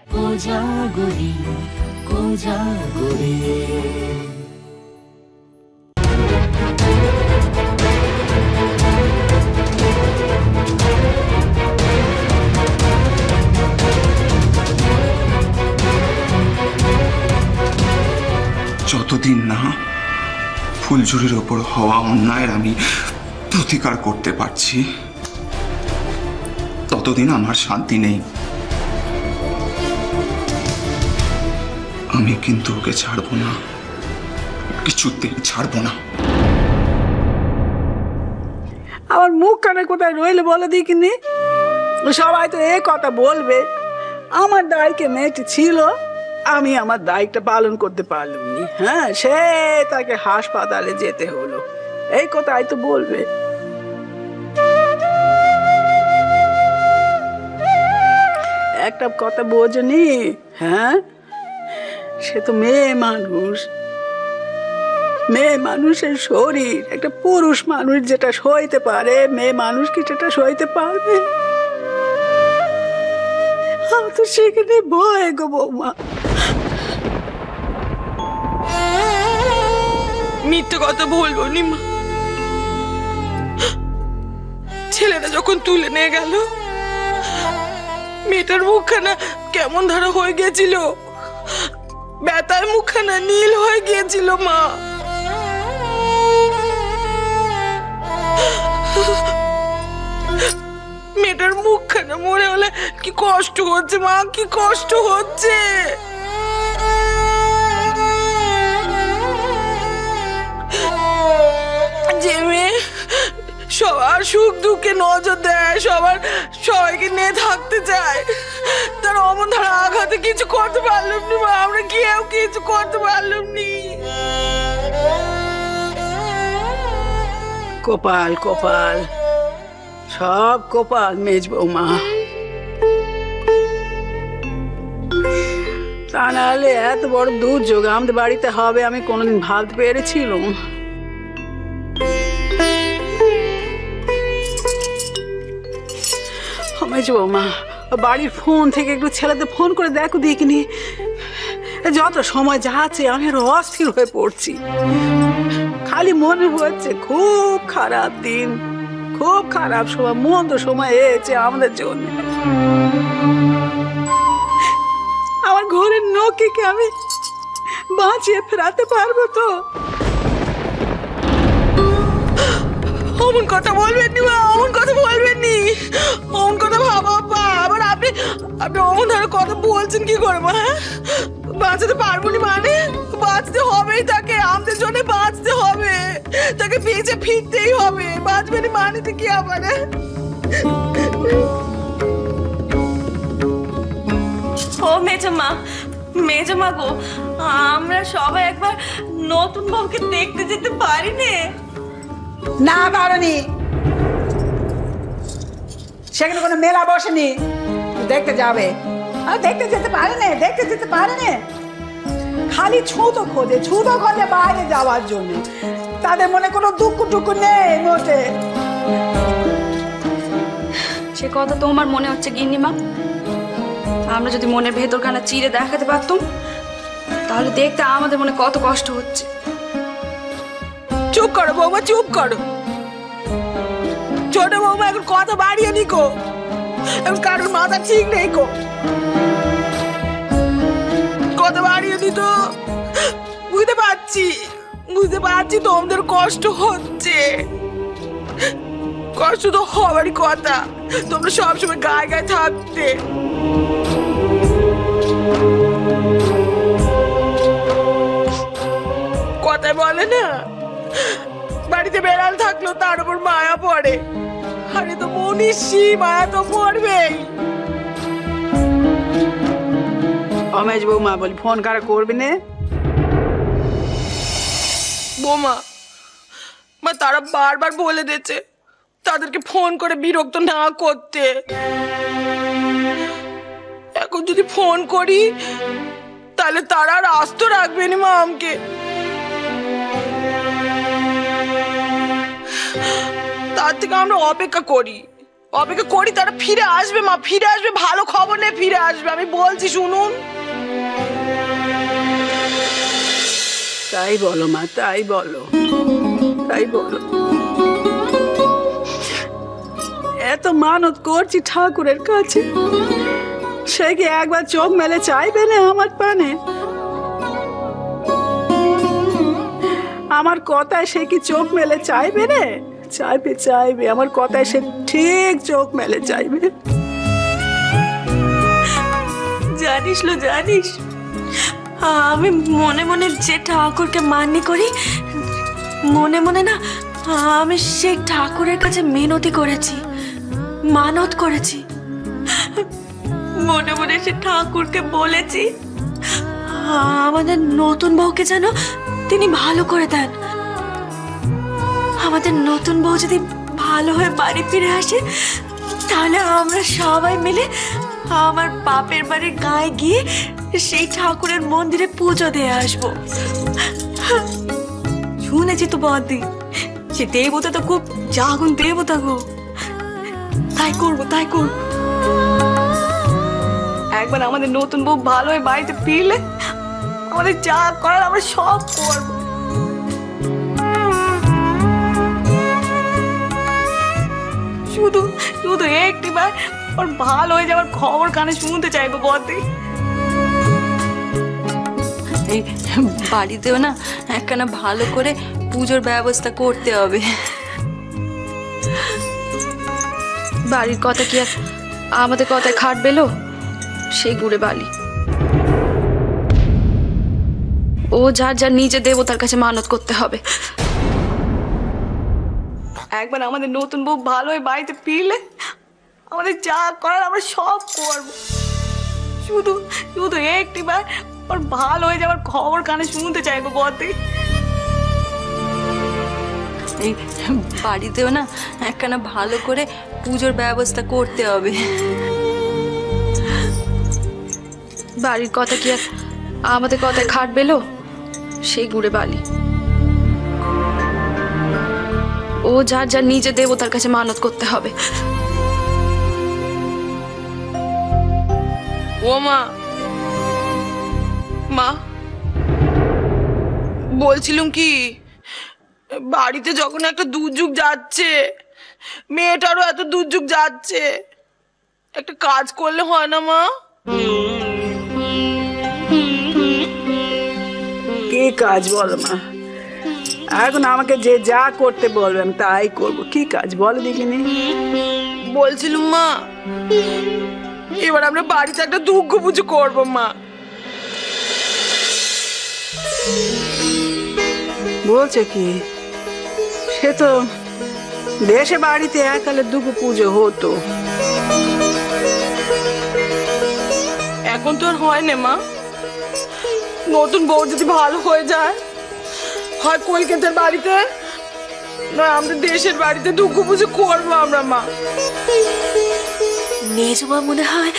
কোজাগরি কোজাগরি। যতদিন না ফুলঝুরির ওপর হওয়া অন্যায়ের আমি প্রতিকার করতে পারছি ততদিন আমার শান্তি নেই। আমি কিন্তু ওকে ছাড়বো না, কিছুতেই ছাড়বো না। আমার মুখ কানে কোথায় রইলে বলে দিই কিনি, সবাই তো এই কথা বলবে আমার দায়কে মেয়েটি ছিল, আমি আমার দায়িত্বটা পালন করতে পারলামনি। হ্যাঁ, সে তাকে হাসপাতালে যেতে হলো, এই কথাই তো বলবে। একটা কথা বোঝনি? হ্যাঁ, সে তো মেয়ে মানুষ, মেয়ে মানুষের শরীর একটা পুরুষ মানুষ যেটা সইতে পারে মেয়ে মানুষ কি সেটা সইতে পারবে? আমি তো সেখানে ভয় গো বৌমা। মিথ্যে কথা বলবো নি মা, ছেলেটা যখন তুলে নিয়ে গেল মেয়েটার মুখখানা কেমন ধরা হয়ে গেছিল, ব্যথায় মুখখানা নীল হয়ে গিয়েছিল মা। মেয়েটার মুখখানা মনে হলে কি কষ্ট হচ্ছে মা, কি কষ্ট হচ্ছে। যে মেয়ে সবার সুখ দুঃখে নজর দেয়, সবাইকে নিয়ে থাকতে চায়, তার অমন ধরা আঘাতে কিছু করতে পারলাম না মা, আমরা কেউ কিছু করতে পারলাম নি। কপাল কপাল, সব কপাল মেজ বৌমা। তা নাহলে এত বড় দুর্যোগ আমাদের বাড়িতে হবে আমি কোনোদিন ভাবতে পেরেছিলাম? মেজ বৌমা, বাড়ির ফোন থেকে একটু ছেলেদের ফোন করে দেখো দেখিনি, যত সময় যাচ্ছে আমি আরো অস্থির হয়ে পড়ছি। খালি মনে হচ্ছে খুব খারাপ দিন, খুব খারাপ সময়, মন্দ সময় এসেছে আমাদের জন্য। আমার ঘরের নকিকে আমি বাঁচিয়ে ফেরাতে পারবো তো? অমন কথা বলবেন নি মা, অমন কথা বলবেন নি, অমন কথা ভাবা পা। আবার আপনি অমন ধরনের কথা বলছেন কি করে মা? বাঁচাতে পারবো নি মানে? বাঁচতে হবেই, তাকে আমাদের জন্য বাঁচতে হবে, তাকে বেঁচে ফিরতেই হবে, বাঁচবে না মানে তো কি আবার? ও মেজমা, মেজমা গো, আমরা সবাই একবার নতুন বউকে দেখতে যেতে পারি না? পারনি, সেখানে কোনো মেলা বসেনি দেখতে যাবে, আর দেখতে যেতে পারে না, দেখতে যেতে পারে না। খালি ছুতো খোঁজে বাইরে যাওয়ার জন্য, তাদের মনে কোনো দুঃখ টুকু নেই মোটে। সে কথা তোমার মনে হচ্ছে গিন্নিমা? আমরা যদি মনের ভেতরখানা চিরে দেখাতে পারতাম তাহলে দেখতে আমাদের মনে কত কষ্ট হচ্ছে। চুপ করো বৌমা, চুপ করো। ছোট বৌমা এখন কথা বাড়িয়ে নিকো, এখন কারোর মাথা ঠিক নেই কো, কথা বাড়িয়ে দিত। বুঝতে পারছি তোমাদের কষ্ট হচ্ছে, কষ্ট তো হবারই কথা, তোমরা সবসময় গায়ে গায়ে থাকতে। কথায় বলে না, বাড়িতে বেড়াল থাকলো তার উপর মায়া পড়ে, আরে তো মনীষী, মায়া তো পড়বেই। অমেজ বৌমা বলি ফোন কারা করবি না? বৌমা মা, তারা বারবার বলে দিয়েছে তাদেরকে ফোন করে বিরক্ত না করতে। এখন যদি ফোন করি তাহলে তারা আর আস্ত রাখবে না মা আমাকে। তার থেকে আমরা অপেক্ষা করি, অপেক্ষা করি, তারা ফিরে আসবে মা, ফিরে আসবে, ভালো খবর নিয়ে ফিরে আসবে, আমি বলছি শুনুন। তাই বলো মা, তাই বলো, তাই বলো। এত মানত করছি ঠাকুরের কাছে, সে কি একবার চোখ মেলে চাইবে না আমার পানে? আমার কথায় সে কি চোখ মেলে চাইবে রে? চাইবে, চাইবে, আমার কথায় সে ঠিক চোখ মেলে চাইবে। জানিস লো, জানিস আমি মনে মনে যে ঠাকুরকে মান্য করি, মনে মনে না আমি সেই ঠাকুরের কাছে মিনতি করেছি, মানত করেছি। মনে মনে সে ঠাকুরকে বলেছি আমাদের নতুন বউকে যেন তিনি ভালো করে দেন। আমাদের নতুন বউ যদি ভালো হয়ে বাড়ি ফিরে আসে, তাহলে আমরা সবাই মিলে আমার বাপের বাড়ির গায়ে গিয়ে সেই ঠাকুরের মন্দিরে পুজো দিয়ে আসবো। শুনেছি তো বদি, সে দেবতা তো খুব জাগুন দেবতা গো। তাই করবো, তাই করবো। একবার আমাদের নতুন বউ ভালো হয়ে বাড়িতে ফিরলে আমাদের যা করার আমরা সব করবো। শুধু শুধু একটিবার ওর ভালো হয়ে যাওয়ার খবর কানে শুনতে চাইবো বদি। এই বাড়িতেও না একখানা ভালো করে পুজোর ব্যবস্থা করতে হবে। বাড়ির কথা কি আর আমাদের কথায় খাটবেলো? সেই গুড়ে বালি। ও যার যার নিজে দেবতার কাছে মানত করতে হবে। একবার আমাদের নতুন বউ ভালো হয়ে বাড়িতে ফিরলে আমাদের যা করার আমরা সব করবো। শুধু শুধু একটিবার ওর ভালো হয়ে যাওয়ার খবর কানে শুনতে চাইবো বদি। এই বাড়িতেও না একখানা ভালো করে পুজোর ব্যবস্থা করতে হবে। বাড়ির কথা কি আর আমাদের কথায় খাটবেলো? সেই গুড়ে বালি। ও যার যার নিজে দেবতার কাছে মানত করতে হবে। ও মা, মা বলছিলাম কি, বাড়িতে যখন একটা দুর্যোগ যাচ্ছে, মেয়েটারও এত দুর্যোগ যাচ্ছে, একটা কাজ করলে হয় না মা? কি কাজ বলো মা? এখন আমাকে যে যা করতে বলবেন তাই করবো। কি কাজ বলো দেখিনি? বলছিলাম মা, এবার আমরা বাড়িতে একটা দুর্গ পুজো করবো মা। বলছে কি? সে তো দেশে বাড়িতে একালে দুর্গা পুজো হতো। এখন তো আর হয় না মা। নতুন বউ যদি ভালো হয়ে যায়, হয় কলকাতার বাড়িতে না আমাদের দেশের বাড়িতে দুর্গা পুজো করবো আমরা মা। মেজমা মনে হয়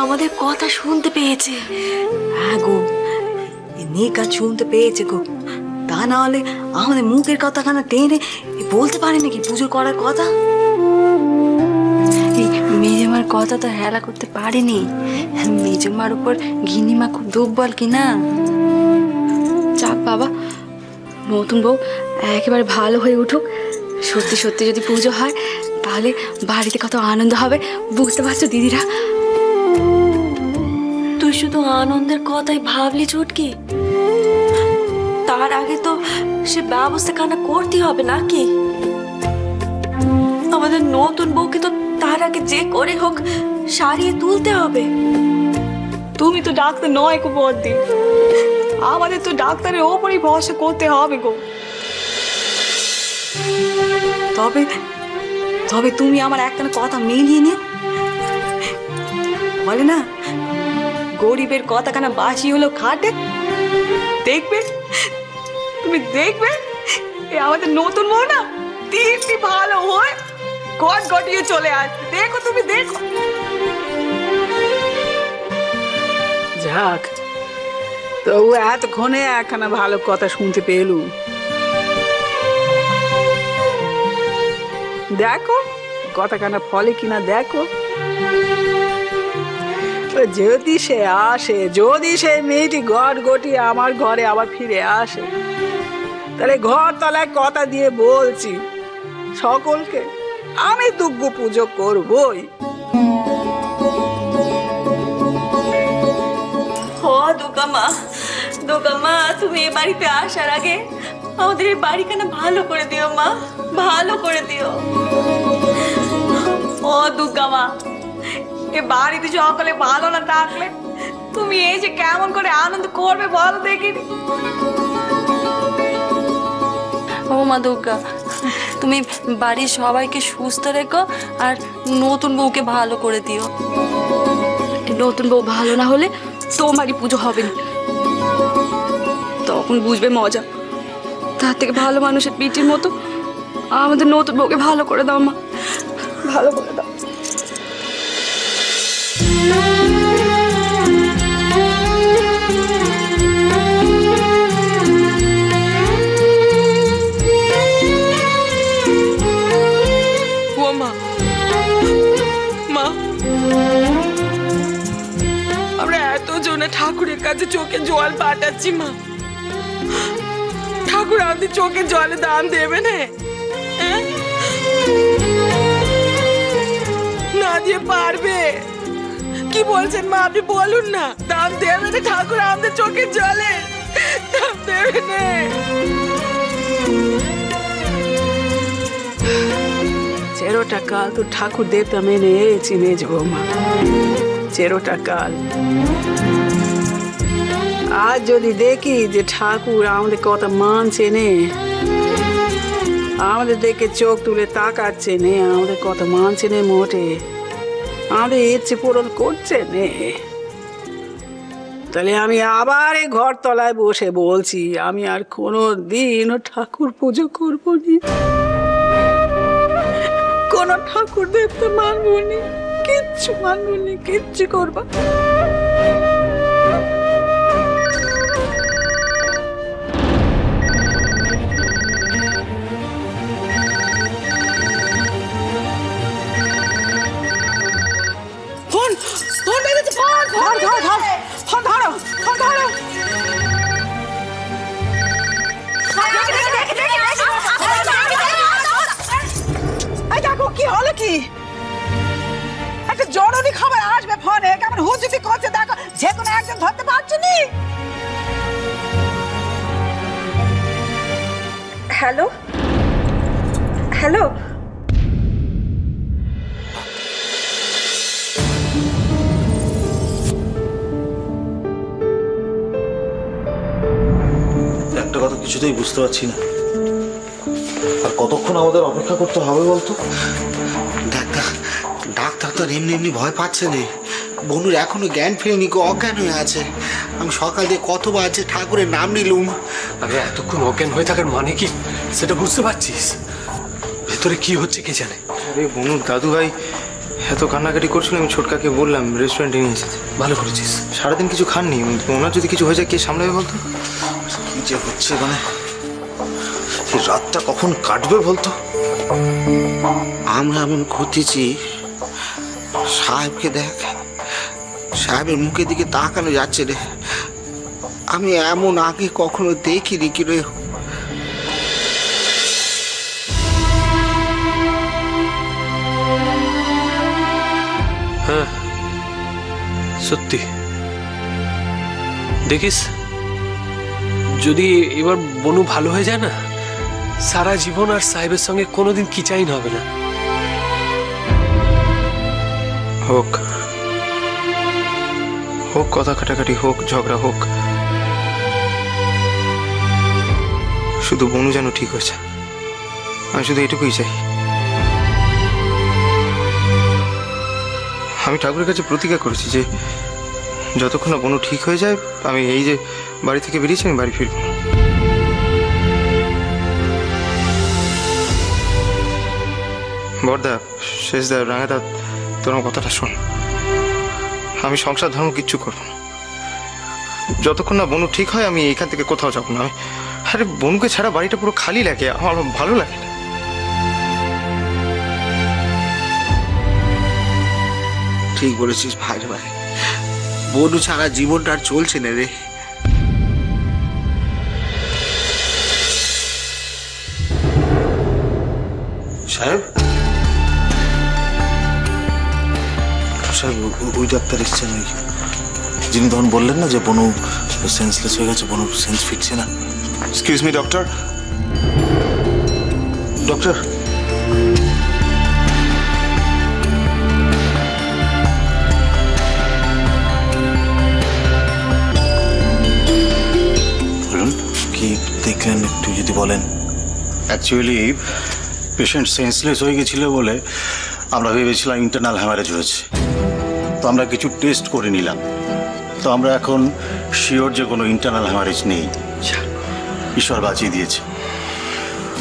আমাদের কথা শুনতে পেয়েছে। হ্যাঁ গো, এমনি কাজ শুনতে পেয়েছে গো। তা না হলে আমাদের মুখের কথাখানা টেনে বলতে পারে নাকি পুজো করার কথা? এই মেজমার কথা তো হেলা করতে পারেনি। মেজমার উপর গিন্নিমা খুব দুর্বল কিনা। যাক বাবা, নতুন বউ একেবারে ভালো হয়ে উঠুক। সত্যি সত্যি যদি পুজো হয় তাহলে বাড়িতে কত আনন্দ হবে, বুঝতে পারছো দিদিরা? তুই শুধু আনন্দের কথাই ভাবলি চুটকি? তার আগে তো সে ব্যবস্থা কানা করতে হবে নাকি? আমাদের নতুন বউকে তো তার আগে যে করে হোক সারিয়ে তুলতে হবে। তুমি তো ডাক্তার নয় গো বদ্দি, আমাদের তো ডাক্তারের ওপরই ভরসা করতে হবে গো। তবে তবে তুমি আমার একটা কথা মিলিয়ে নিও। বলে না, গরিবের কথা কানা বাসি হলো খাটে। দেখবে, তুমি দেখবে আমাদের নতুন বউ না দিব্যি ভালো হয়, গট গটিয়ে চলে আসবে। দেখো, তুমি দেখো। যাক, তো এতক্ষণে একখানা ভালো কথা শুনতে পেলুম। দেখো কথা কানা ফলে কিনা দেখো। যদি সে আসে, যদি সে মেয়েটি ঘর গটিয়ে আমার ঘরে আবার ফিরে আসে, তাহলে ঘর তলায় কথা দিয়ে বলছি সকলকে আমি দুর্গা পুজো করবই। ও দুর্গা মা, তুমি এ বাড়িতে আসার আগে আমাদের এই বাড়িখানা ভালো করে দিও মা, ভালো করে দিও। ও দুর্গা মা, এ বাড়িতে সকলে ভালো না থাকলে তুমি এই যে কেমন করে আনন্দ করবে বলো দেখিনি। ও মা দুর্গা, তুমি বাড়ির সবাইকে সুস্থ রেখো আর নতুন বউকে ভালো করে দিও। নতুন বউ ভালো না হলে তোমারই পুজো হবে না, তখন বুঝবে মজা। তার থেকে ভালো মানুষের পিঠির মতো আমাদের নতুন বউকে ভালো করে দাও মা, ভালো করে দাও। আমরা এত জনে ঠাকুরের কাছে চোখে জল পাঠাচ্ছি মা, ঠাকুর আমাদের চোখে জলে দান দেবে না? না দিয়ে পারবে? কি বলছেন মা, আপনি বলুন না, দান দেবে না ঠাকুর আমাদের চোখে জলে? দান দেবে না? চেরোটা কাল তো ঠাকুর দেবতা মেনে এসেছি মেজ বৌমা, চেরোটা কাল। আজ যদি দেখি যে ঠাকুর আমাদের কথা মানছে নে, আমাদের দেখে চোখ তুলে তাকাচ্ছে নে, আমাদের কথা মানছে নে মোটে, আমাদের ইচ্ছে পূরণ করছে নে, তাহলে আমি আবার এই ঘর তলায় বসে বলছি আমি আর কোনো দিনও ঠাকুর পুজো করবো নি, কোন ঠাকুর দেবতা মানবো নি, কিচ্ছু মানবো নি, কিচ্ছু করবা। ফোন ফোন বেজেছে, ফোন ধর ধর ধর, ফোন ধরো, ফোন ধরো। দেখো কি হলো, কি একটা জরুরি খবর আসবে ফোনে, কেমন হুজুতি করছে দেখো, যে কোনো একজন ধরতে পারছো নি। হ্যালো হ্যালো, একটা কথা কিছুতেই বুঝতে পারছি না, আর কতক্ষণ আমাদের অপেক্ষা করতে হবে বলতো? ডাক্তার তো এমনি এমনি ভয় পাচ্ছে না, বনুর এখনো জ্ঞান ফেরেনি, অজ্ঞান হয়ে আছে। আমি সকাল দিয়ে কতবার আছে ঠাকুরের নাম নিলুম। আরে এতক্ষণ অজ্ঞান হয়ে থাকার মানে কি সেটা বুঝতে পারছিস? ভেতরে কি হচ্ছে কে জানে। আরে বনুর দাদু ভাই এত কান্নাকাটি করছিল, আমি ছোটকাকে বললাম রেস্টুরেন্টে নিয়ে এসেছে। ভালো করেছিস। সারাদিন কিছু খাননি, ওনার যদি কিছু হয়ে যায় কে সামলাবে বলতো? কি যে হচ্ছে, মানে রাতটা কখন কাটবে বলতো? আমরা এমন খুঁজেছি, সাহেবকে দেখ, সাহেবের মুখের দিকে তাকানো যাচ্ছে রে, আমি এমন আগে কখনো দেখিনি কি রে। হ্যাঁ সত্যি, দেখিস যদি এবার বনু ভালো হয়ে যায় না, সারা জীবন আর সাহেবের সঙ্গে কোনোদিন কিচাইন হবে না। হোক হোক, কথা কাটাকাটি হোক, ঝগড়া হোক, শুধু বনু যেন ঠিক হয়েছে, আমি শুধু এটুকুই চাই। আমি ঠাকুরের কাছে প্রতিজ্ঞা করেছি যে যতক্ষণ না বনু ঠিক হয়ে যায়, আমি এই যে বাড়ি থেকে বেরিয়েছি আমি বাড়ি ফিরব না। বড়দা, শেষদা, রাঙাদা, তোমার কথাটা শোন, আমি সংসার ধর্ম কিচ্ছু করব না, যতক্ষণ না বনু ঠিক হয় আমি এখান থেকে কোথাও যাব না। আরে বনুকে ছাড়া বাড়িটা পুরো খালি লাগে, আমার ভালো লাগে না। ঠিক বলেছিস ভাই রে ভাই, বনু ছাড়া জীবনটা আর চলছে না রে। সাহেব, সাহেব ওই ডাক্তার এসছেন, ওই যিনি তখন বললেন না যে বনু সেন্সলেস হয়ে গেছে, বনুর সেন্স ফিরছে না। Excuse me doctor. ডক্টর, বলুন কি দেখলেন একটু যদি বলেন। অ্যাকচুয়ালি পেশেন্ট সেন্সলেস হয়ে গেছিল বলে আমরা ভেবেছিলাম ইন্টারনাল হ্যামারেজ হয়েছে, তো আমরা কিছু টেস্ট করে নিলাম, তো আমরা এখন শিওর যে কোনো ইন্টারনাল হ্যামারেজ নেই। ঈশ্বর বাঁচিয়ে দিয়েছে।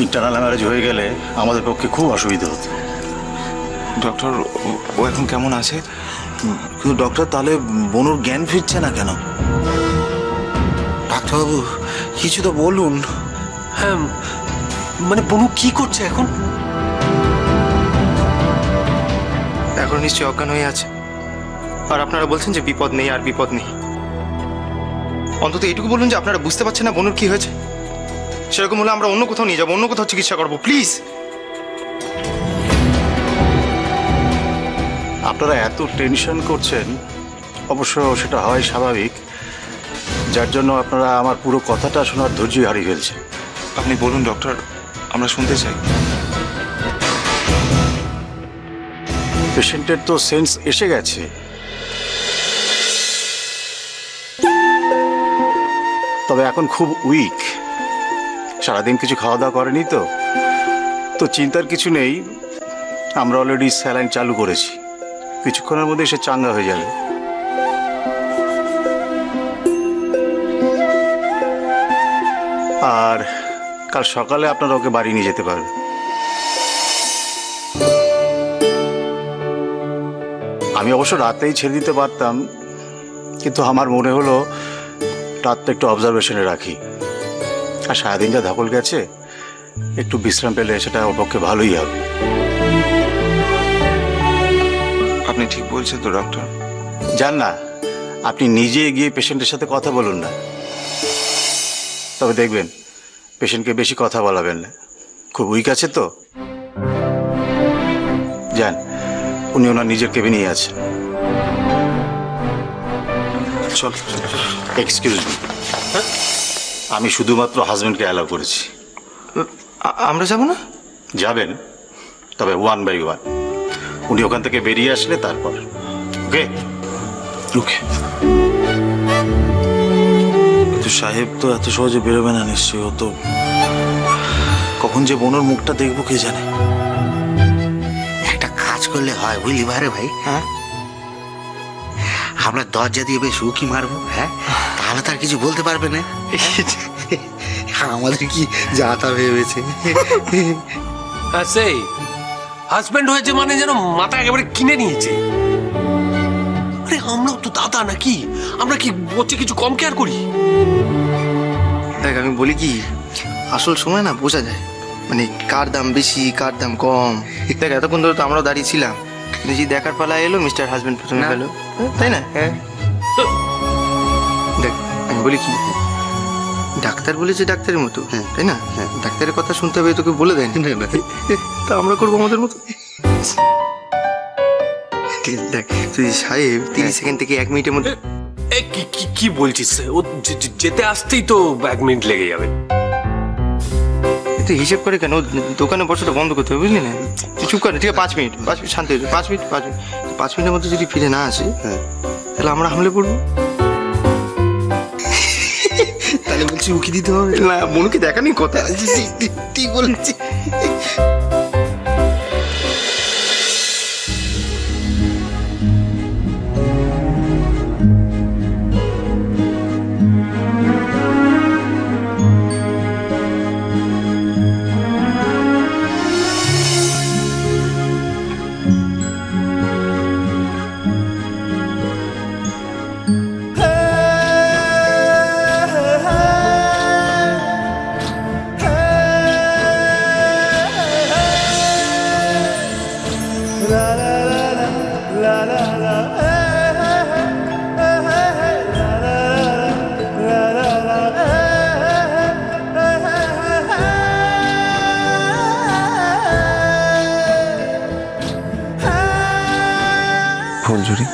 ইন্টারনাল হ্যামারেজ হয়ে গেলে আমাদের পক্ষে খুব অসুবিধা হতো। ডক্টর ও এখন কেমন আছে? কিন্তু ডক্টর তাহলে বনুর জ্ঞান ফিরছে না কেন? ডাক্তারবাবু কিছু তো বলুন। হ্যাঁ, মানে বনু কি করছে এখন? এখন নিশ্চয়ই অজ্ঞান হয়ে আছে, আর আপনারা বলছেন যে বিপদ নেই আর বিপদ নেই। অন্তত এইটুকু বলুন যে আপনারা বুঝতে পারছেন না বনুর কি হয়েছে। সেরকম হলে আমরা অন্য কোথাও নিয়ে যাবো, অন্য কোথাও চিকিৎসা করবো, প্লিজ। আপনারা এত টেনশন করছেন, অবশ্য সেটা হয় স্বাভাবিক, যার জন্য আপনারা আমার পুরো কথাটা শোনার ধৈর্য হারিয়ে ফেলছেন। আপনি বলুন ডক্টর, আমরা শুনতে চাই। পেশেন্টের তো সেন্স এসে গেছে, তবে এখন খুব উইক, সারাদিন কিছু খাওয়া দাওয়া করেনি, তো চিন্তার কিছু নেই। আমরা অলরেডি স্যালাইন চালু করেছি, কিছুক্ষণের মধ্যে সে চাঙ্গা হয়ে যাবে। আর কাল সকালে আপনারা ওকে বাড়ি নিয়ে যেতে পারবেন। আমি অবশ্য রাতেই ছেড়ে দিতে পারতাম, কিন্তু আমার মনে হলো রাতটা একটু অবজারভেশনে রাখি, আর সারাদিন যা ধকল গেছে, একটু বিশ্রাম পেলে সেটা ওর পক্ষে ভালোই হবে। আপনি ঠিক বলছেন তো ডক্টর? যান না, আপনি নিজে গিয়ে পেশেন্টের সাথে কথা বলুন না, তবে দেখবেন পেশেন্টকে বেশি কথা বলাবেন না, খুব উইক আছে তো। যান, উনি ওনার নিজের কেবিনেই আছেন। চল। এক্সকিউজ মি, আমি শুধুমাত্র হাজবেন্ডকে অ্যালাউ করেছি। আমরা যাব না? যাবেন, তবে 1 by 1। উনি ওখান থেকে বেরিয়ে আসলে তারপর। ওকে ওকে। কিন্তু সাহেব তো এত সহজে বেরোবে না নিশ্চয়ই, ও তো কখন যে বনুর মুখটা দেখবো কে জানে। একটা কাজ করলে হয় বুঝলি ভাই রে ভাই, হ্যাঁ আমরা দরজা দিয়ে বেশ উকি মারবো, হ্যাঁ তাহলে তার কিছু বলতে পারবে না। আমাদের কি যাতা ভেবেছে। হ্যাঁ, সেই হাজব্যান্ড হয়েছে মানে যেন মাথা একেবারে কিনে নিয়েছে। আরে আমরাও তো দাদা নাকি, আমরা কি বলছে কিছু কম কেয়ার করি? দেখ আমি বলি কি, আসল সময় না বোঝা যায়, মানে কার দাম বেশি কার দাম কম। দেখ এতক্ষণ ধরে তো আমরাও দাঁড়িয়ে ছিলাম, নিজে দেখার পালা এলো, মিস্টার হাজবেন্ড প্রথমে গেল, তাই না? হ্যাঁ দেখ আমি বলি কি, ডাক্তার বলেছে ডাক্তারের মতো, হ্যাঁ তাই না? হ্যাঁ ডাক্তারের কথা শুনতে হবে, তোকে বলে দেয় না, তা আমরা করবো আমাদের মতো। দেখ তুই সাহেব 30 সেকেন্ড থেকে 1 মিনিটের মধ্যে। কি বলছিস? ও যেতে আসতেই তো 1 মিনিট লেগে যাবে। তুই হিসেব করে কেন, দোকানে বসাটা বন্ধ করতে হবে, বুঝলি না? তুই চুপ করে, ঠিক আছে 5 মিনিট, 5 মিনিট শান্তি হয়েছে, 5 মিনিট 5 মিনিটের মধ্যে যদি ফিরে না আসে, হ্যাঁ তাহলে আমরা হামলে পড়বো। তাহলে বলছি উকি দিতে হবে না, মনুকে দেখানি কথা। ঠিক বলছি। মঞ্জুরি